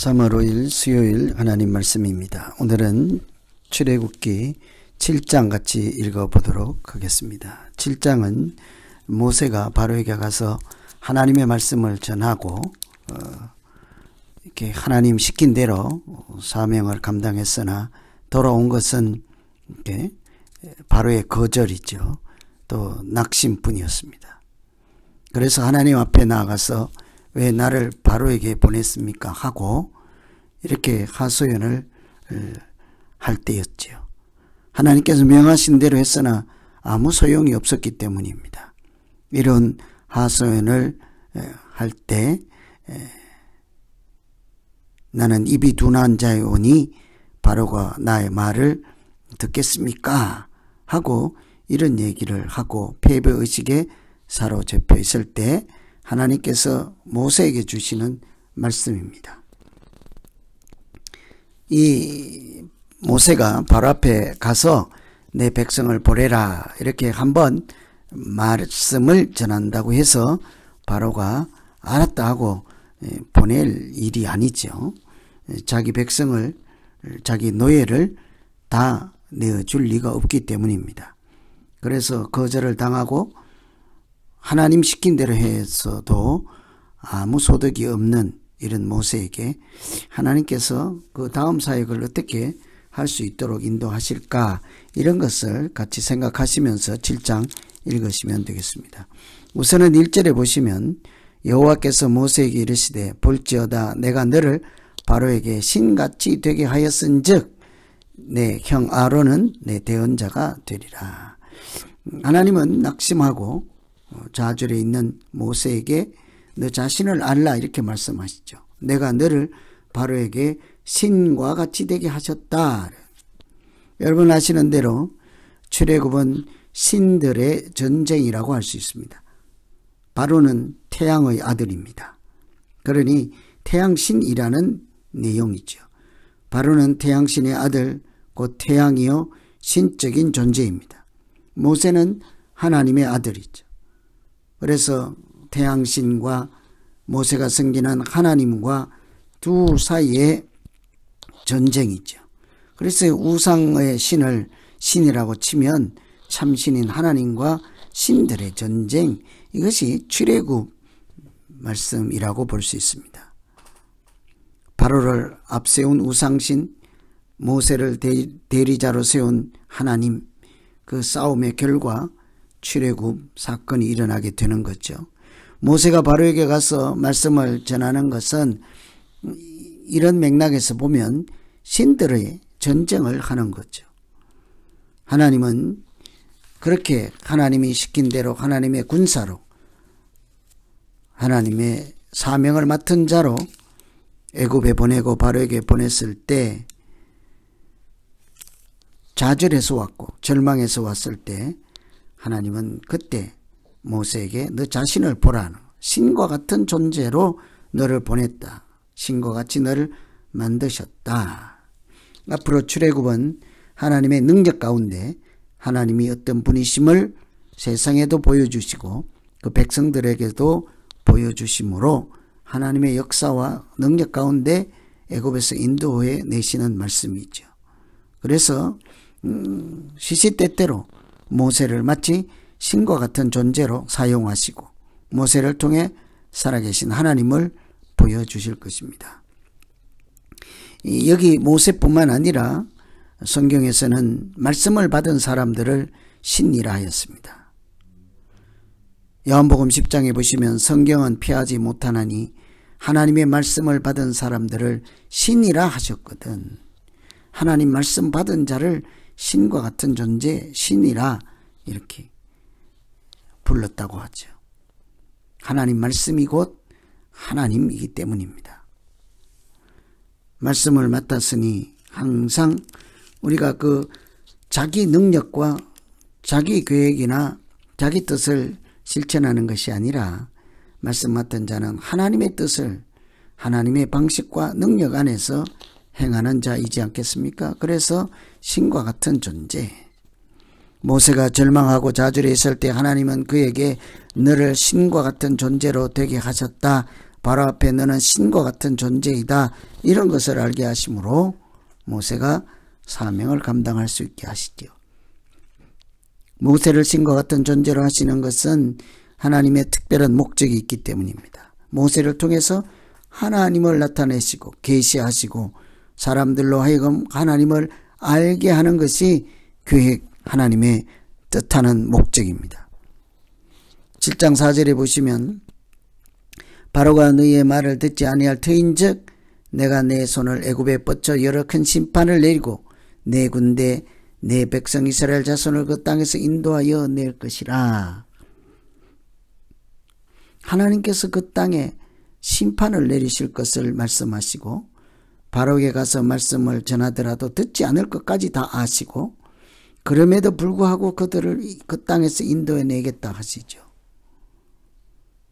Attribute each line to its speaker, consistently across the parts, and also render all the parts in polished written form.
Speaker 1: 3월 5일 수요일 하나님 말씀입니다. 오늘은 출애굽기 7장 같이 읽어보도록 하겠습니다. 7장은 모세가 바로에게 가서 하나님의 말씀을 전하고 이렇게 하나님 시킨 대로 사명을 감당했으나 돌아온 것은 이렇게 바로의 거절이죠. 또 낙심뿐이었습니다. 그래서 하나님 앞에 나아가서 왜 나를 바로에게 보냈습니까? 하고 이렇게 하소연을 할 때였지요. 하나님께서 명하신 대로 했으나 아무 소용이 없었기 때문입니다. 이런 하소연을 할 때 나는 입이 둔한 자이오니 바로가 나의 말을 듣겠습니까? 하고 이런 얘기를 하고 패배의식에 사로잡혀 있을 때 하나님께서 모세에게 주시는 말씀입니다. 이 모세가 바로 앞에 가서 내 백성을 보내라 이렇게 한번 말씀을 전한다고 해서 바로가 알았다 하고 보낼 일이 아니죠. 자기 백성을 자기 노예를 다 내어줄 리가 없기 때문입니다. 그래서 거절을 당하고 하나님 시킨 대로 해서도 아무 소득이 없는 이런 모세에게 하나님께서 그 다음 사역을 어떻게 할 수 있도록 인도하실까 이런 것을 같이 생각하시면서 7장 읽으시면 되겠습니다. 우선은 1절에 보시면 여호와께서 모세에게 이르시되 볼지어다 내가 너를 바로에게 신같이 되게 하였은즉 내 형 아론은 내 대언자가 되리라. 하나님은 낙심하고 좌절에 있는 모세에게 너 자신을 알라 이렇게 말씀하시죠. 내가 너를 바로에게 신과 같이 되게 하셨다. 여러분 아시는 대로 출애굽은 신들의 전쟁이라고 할 수 있습니다. 바로는 태양의 아들입니다. 그러니 태양신이라는 내용이죠. 바로는 태양신의 아들 곧 태양이요 신적인 존재입니다. 모세는 하나님의 아들이죠. 그래서 태양신과 모세가 섬기는 하나님과 두 사이의 전쟁이죠. 그래서 우상의 신을 신이라고 치면 참신인 하나님과 신들의 전쟁, 이것이 출애굽 말씀이라고 볼 수 있습니다. 바로를 앞세운 우상신, 모세를 대리자로 세운 하나님, 그 싸움의 결과 출애굽 사건이 일어나게 되는 거죠. 모세가 바로에게 가서 말씀을 전하는 것은 이런 맥락에서 보면 신들의 전쟁을 하는 거죠. 하나님은 그렇게 하나님이 시킨 대로 하나님의 군사로 하나님의 사명을 맡은 자로 애굽에 보내고 바로에게 보냈을 때 좌절해서 왔고 절망해서 왔을 때 하나님은 그때 모세에게 너 자신을 보라는 신과 같은 존재로 너를 보냈다. 신과 같이 너를 만드셨다. 앞으로 출애굽은 하나님의 능력 가운데 하나님이 어떤 분이심을 세상에도 보여주시고 그 백성들에게도 보여주심으로 하나님의 역사와 능력 가운데 애굽에서 인도해 내시는 말씀이죠. 그래서 시시때때로 모세를 마치 신과 같은 존재로 사용하시고 모세를 통해 살아계신 하나님을 보여주실 것입니다. 여기 모세뿐만 아니라 성경에서는 말씀을 받은 사람들을 신이라 하였습니다. 요한복음 10장에 보시면 성경은 피하지 못하나니 하나님의 말씀을 받은 사람들을 신이라 하셨거든. 하나님 말씀 받은 자를 신과 같은 존재, 신이라 이렇게 불렀다고 하죠. 하나님 말씀이 곧 하나님이기 때문입니다. 말씀을 맡았으니 항상 우리가 그 자기 능력과 자기 계획이나 자기 뜻을 실천하는 것이 아니라 말씀 맡은 자는 하나님의 뜻을 하나님의 방식과 능력 안에서 행하는 자이지 않겠습니까? 그래서 신과 같은 존재. 모세가 절망하고 좌절해 있을 때 하나님은 그에게 너를 신과 같은 존재로 되게 하셨다. 바로 앞에 너는 신과 같은 존재이다, 이런 것을 알게 하심으로 모세가 사명을 감당할 수 있게 하시죠. 모세를 신과 같은 존재로 하시는 것은 하나님의 특별한 목적이 있기 때문입니다. 모세를 통해서 하나님을 나타내시고 계시하시고 사람들로 하여금 하나님을 알게 하는 것이 계획, 하나님의 뜻하는 목적입니다. 7장 4절에 보시면 바로가 너희의 말을 듣지 아니할 터인즉 내가 내 손을 애굽에 뻗쳐 여러 큰 심판을 내리고 내 군대 내 백성 이스라엘 자손을 그 땅에서 인도하여 낼 것이라. 하나님께서 그 땅에 심판을 내리실 것을 말씀하시고 바로에게 가서 말씀을 전하더라도 듣지 않을 것까지 다 아시고 그럼에도 불구하고 그들을 그 땅에서 인도해 내겠다 하시죠.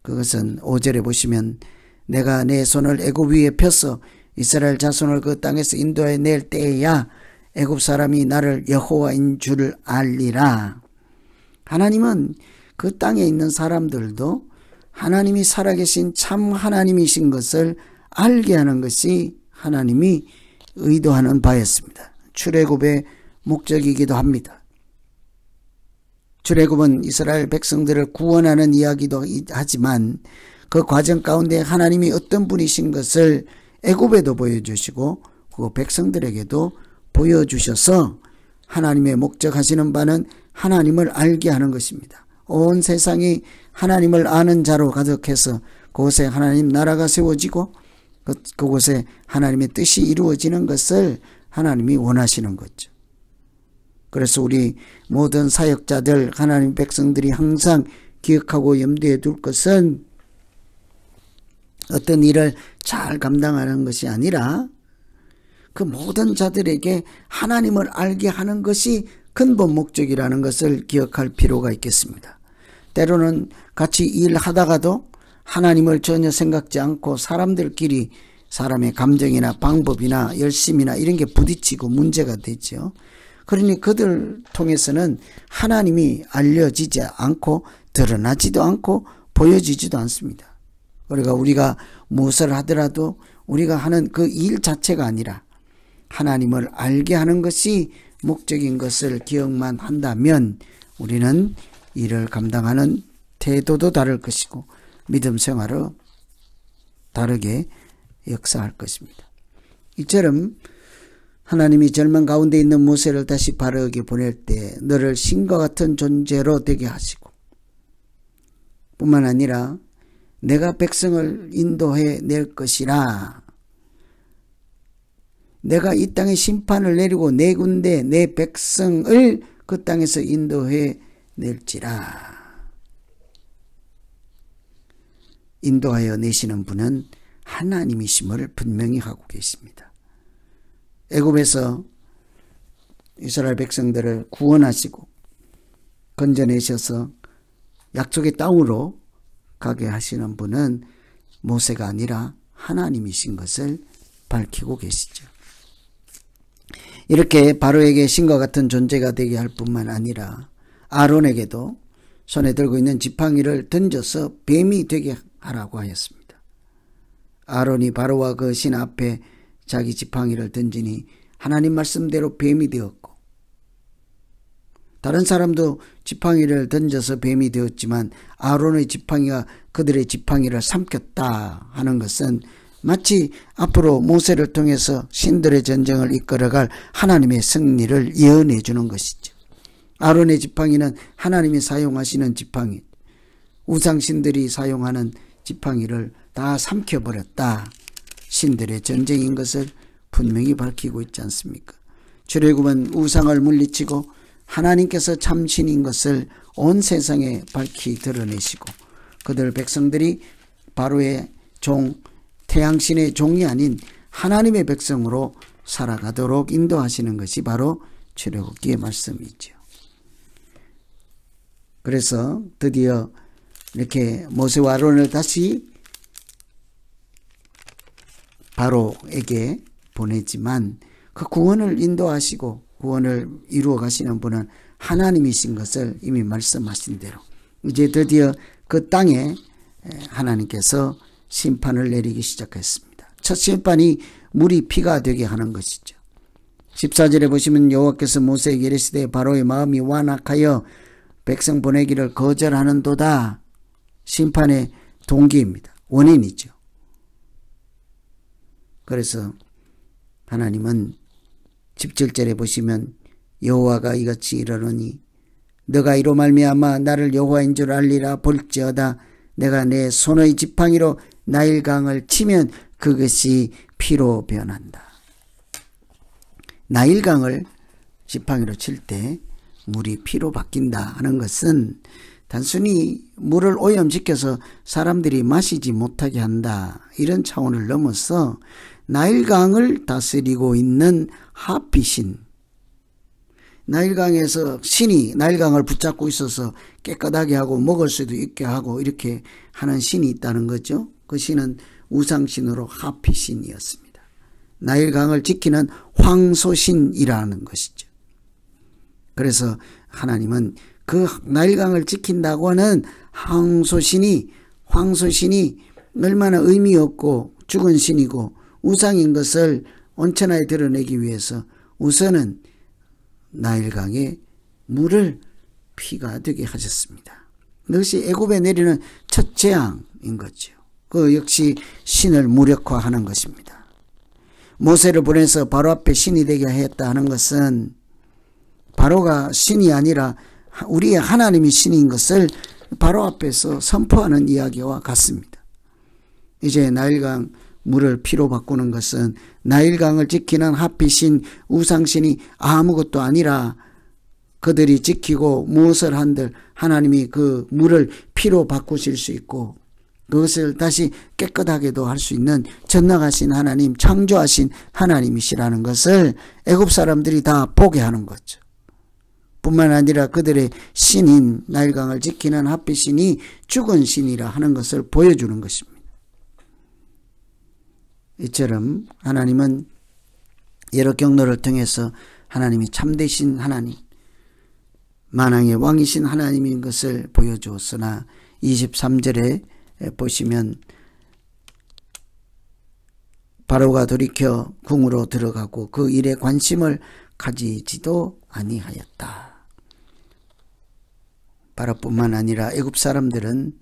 Speaker 1: 그것은 5절에 보시면 내가 내 손을 애굽 위에 펴서 이스라엘 자손을 그 땅에서 인도해 낼 때에야 애굽 사람이 나를 여호와인 줄을 알리라. 하나님은 그 땅에 있는 사람들도 하나님이 살아계신 참 하나님이신 것을 알게 하는 것이 하나님이 의도하는 바였습니다. 출애굽의 목적이기도 합니다. 출애굽은 이스라엘 백성들을 구원하는 이야기도 하지만 그 과정 가운데 하나님이 어떤 분이신 것을 애굽에도 보여주시고 그 백성들에게도 보여주셔서 하나님의 목적하시는 바는 하나님을 알게 하는 것입니다. 온 세상이 하나님을 아는 자로 가득해서 그곳에 하나님 나라가 세워지고 그곳에 하나님의 뜻이 이루어지는 것을 하나님이 원하시는 거죠. 그래서 우리 모든 사역자들, 하나님 백성들이 항상 기억하고 염두에 둘 것은 어떤 일을 잘 감당하는 것이 아니라 그 모든 자들에게 하나님을 알게 하는 것이 근본 목적이라는 것을 기억할 필요가 있겠습니다. 때로는 같이 일하다가도 하나님을 전혀 생각지 않고 사람들끼리 사람의 감정이나 방법이나 열심이나 이런 게 부딪히고 문제가 되죠. 그러니 그들 통해서는 하나님이 알려지지 않고 드러나지도 않고 보여지지도 않습니다. 그러니까 우리가 무엇을 하더라도 우리가 하는 그 일 자체가 아니라 하나님을 알게 하는 것이 목적인 것을 기억만 한다면 우리는 일을 감당하는 태도도 다를 것이고 믿음 생활을 다르게 역사할 것입니다. 이처럼 하나님이 절망 가운데 있는 모세를 다시 바로에게 보낼 때 너를 신과 같은 존재로 되게 하시고 뿐만 아니라 내가 백성을 인도해 낼 것이라. 내가 이 땅에 심판을 내리고 내 군대 내 백성을 그 땅에서 인도해 낼지라. 인도하여 내시는 분은 하나님이심을 분명히 하고 계십니다. 애굽에서 이스라엘 백성들을 구원하시고 건져내셔서 약속의 땅으로 가게 하시는 분은 모세가 아니라 하나님이신 것을 밝히고 계시죠. 이렇게 바로에게 신과 같은 존재가 되게 할 뿐만 아니라 아론에게도 손에 들고 있는 지팡이를 던져서 뱀이 되게 하라고 하였습니다. 아론이 바로와 그 신 앞에 자기 지팡이를 던지니 하나님 말씀대로 뱀이 되었고 다른 사람도 지팡이를 던져서 뱀이 되었지만 아론의 지팡이가 그들의 지팡이를 삼켰다 하는 것은 마치 앞으로 모세를 통해서 신들의 전쟁을 이끌어갈 하나님의 승리를 예언해 주는 것이죠. 아론의 지팡이는 하나님이 사용하시는 지팡이, 우상신들이 사용하는 지팡이를 다 삼켜버렸다. 신들의 전쟁인 것을 분명히 밝히고 있지 않습니까? 출애굽은 우상을 물리치고 하나님께서 참신인 것을 온 세상에 밝히 드러내시고 그들 백성들이 바로의 종, 태양신의 종이 아닌 하나님의 백성으로 살아가도록 인도하시는 것이 바로 출애굽기의 말씀이죠. 그래서 드디어 이렇게 모세와 아론을 다시 바로에게 보내지만 그 구원을 인도하시고 구원을 이루어 가시는 분은 하나님이신 것을 이미 말씀하신 대로 이제 드디어 그 땅에 하나님께서 심판을 내리기 시작했습니다. 첫 심판이 물이 피가 되게 하는 것이죠. 14절에 보시면 여호와께서 모세에게 이르시되 바로의 마음이 완악하여 백성 보내기를 거절하는도다. 심판의 동기입니다. 원인이죠. 그래서 하나님은 17절에 보시면 여호와가 이같이 이르노니 너가 이로 말미암아 나를 여호와인 줄 알리라. 볼지어다 내가 내 손의 지팡이로 나일강을 치면 그것이 피로 변한다. 나일강을 지팡이로 칠 때 물이 피로 바뀐다 하는 것은 단순히 물을 오염시켜서 사람들이 마시지 못하게 한다 이런 차원을 넘어서 나일강을 다스리고 있는 하피신, 나일강에서 신이 나일강을 붙잡고 있어서 깨끗하게 하고 먹을 수도 있게 하고 이렇게 하는 신이 있다는 거죠. 그 신은 우상신으로 하피신이었습니다. 나일강을 지키는 황소신이라는 것이죠. 그래서 하나님은 그 나일강을 지킨다고 하는 황소신이 얼마나 의미 없고 죽은 신이고 우상인 것을 온천하에 드러내기 위해서 우선은 나일강의 물을 피가 되게 하셨습니다. 그것이 애굽에 내리는 첫 재앙인 거죠. 그 역시 신을 무력화하는 것입니다. 모세를 보내서 바로 앞에 신이 되게 했다 하는 것은 바로가 신이 아니라 우리의 하나님이 신인 것을 바로 앞에서 선포하는 이야기와 같습니다. 이제 나일강 물을 피로 바꾸는 것은 나일강을 지키는 하피신 우상신이 아무것도 아니라 그들이 지키고 무엇을 한들 하나님이 그 물을 피로 바꾸실 수 있고 그것을 다시 깨끗하게도 할 수 있는 전능하신 하나님, 창조하신 하나님이시라는 것을 애굽 사람들이 다 보게 하는 거죠. 뿐만 아니라 그들의 신인 나일강을 지키는 하피신이 죽은 신이라 하는 것을 보여주는 것입니다. 이처럼 하나님은 여러 경로를 통해서 하나님이 참되신 하나님, 만왕의 왕이신 하나님인 것을 보여주었으나 23절에 보시면 바로가 돌이켜 궁으로 들어가고 그 일에 관심을 가지지도 아니하였다. 바로뿐만 아니라 애굽 사람들은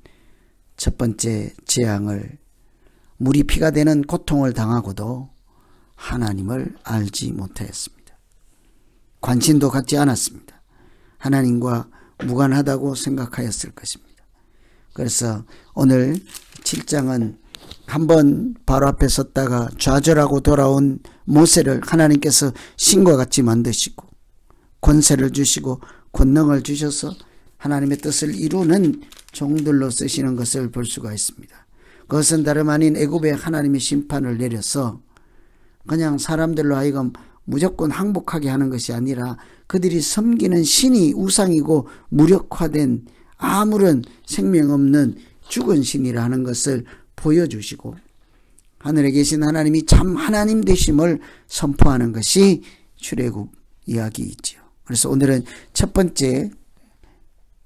Speaker 1: 첫 번째 재앙을 물이 피가 되는 고통을 당하고도 하나님을 알지 못하였습니다. 관심도 갖지 않았습니다. 하나님과 무관하다고 생각하였을 것입니다. 그래서 오늘 7장은 한번 바로 앞에 섰다가 좌절하고 돌아온 모세를 하나님께서 신과 같이 만드시고 권세를 주시고 권능을 주셔서 하나님의 뜻을 이루는 종들로 쓰시는 것을 볼 수가 있습니다. 그것은 다름 아닌 애굽에 하나님의 심판을 내려서 그냥 사람들로 하여금 무조건 항복하게 하는 것이 아니라 그들이 섬기는 신이 우상이고 무력화된 아무런 생명 없는 죽은 신이라 하는 것을 보여주시고 하늘에 계신 하나님이 참 하나님 되심을 선포하는 것이 출애굽 이야기이지요. 그래서 오늘은 첫 번째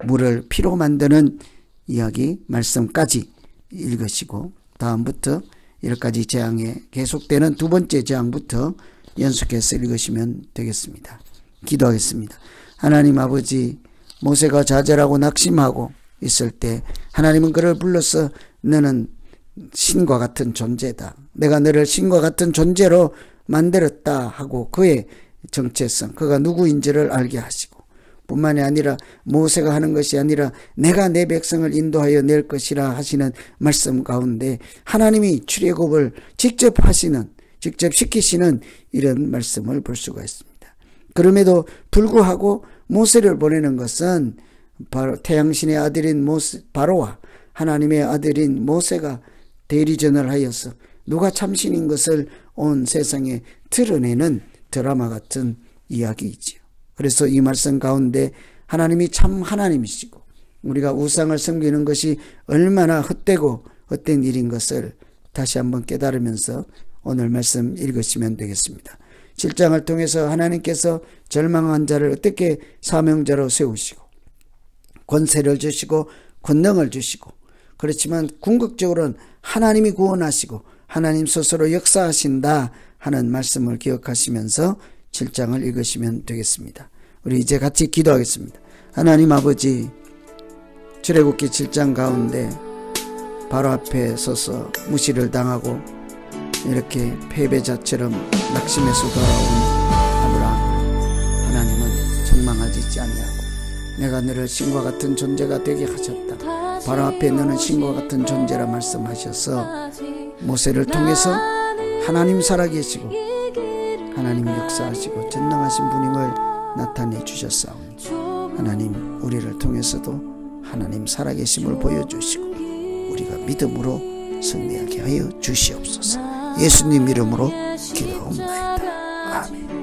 Speaker 1: 물을 피로 만드는 이야기 말씀까지 읽으시고 다음부터 여기까지 재앙에 계속되는 두 번째 재앙부터 연속해서 읽으시면 되겠습니다. 기도하겠습니다. 하나님 아버지, 모세가 좌절하고 낙심하고 있을 때 하나님은 그를 불러서 너는 신과 같은 존재다. 내가 너를 신과 같은 존재로 만들었다 하고 그의 정체성, 그가 누구인지를 알게 하시고 뿐만이 아니라 모세가 하는 것이 아니라 내가 내 백성을 인도하여 낼 것이라 하시는 말씀 가운데 하나님이 출애굽을 직접 시키시는 이런 말씀을 볼 수가 있습니다. 그럼에도 불구하고 모세를 보내는 것은 바로 태양신의 아들인 바로와 하나님의 아들인 모세가 대리전을 하여서 누가 참신인 것을 온 세상에 드러내는 드라마 같은 이야기이지요. 그래서 이 말씀 가운데 하나님이 참 하나님이시고 우리가 우상을 섬기는 것이 얼마나 헛되고 헛된 일인 것을 다시 한번 깨달으면서 오늘 말씀 읽으시면 되겠습니다. 7장을 통해서 하나님께서 절망한 자를 어떻게 사명자로 세우시고 권세를 주시고 권능을 주시고 그렇지만 궁극적으로는 하나님이 구원하시고 하나님 스스로 역사하신다 하는 말씀을 기억하시면서 7장을 읽으시면 되겠습니다. 우리 이제 같이 기도하겠습니다. 하나님 아버지, 출애굽기 7장 가운데 바로 앞에 서서 무시를 당하고 이렇게 패배자처럼 낙심해서 돌아온 아브라함, 하나님은 절망하지 아니하고 내가 너를 신과 같은 존재가 되게 하셨다. 바로 앞에 너는 신과 같은 존재라 말씀하셔서 모세를 통해서 하나님 살아계시고 하나님 역사하시고 전능하신 분임을 나타내 주셨사오니 하나님 우리를 통해서도 하나님 살아계심을 보여주시고 우리가 믿음으로 승리하게 하여 주시옵소서. 예수님 이름으로 기도합니다. 아멘.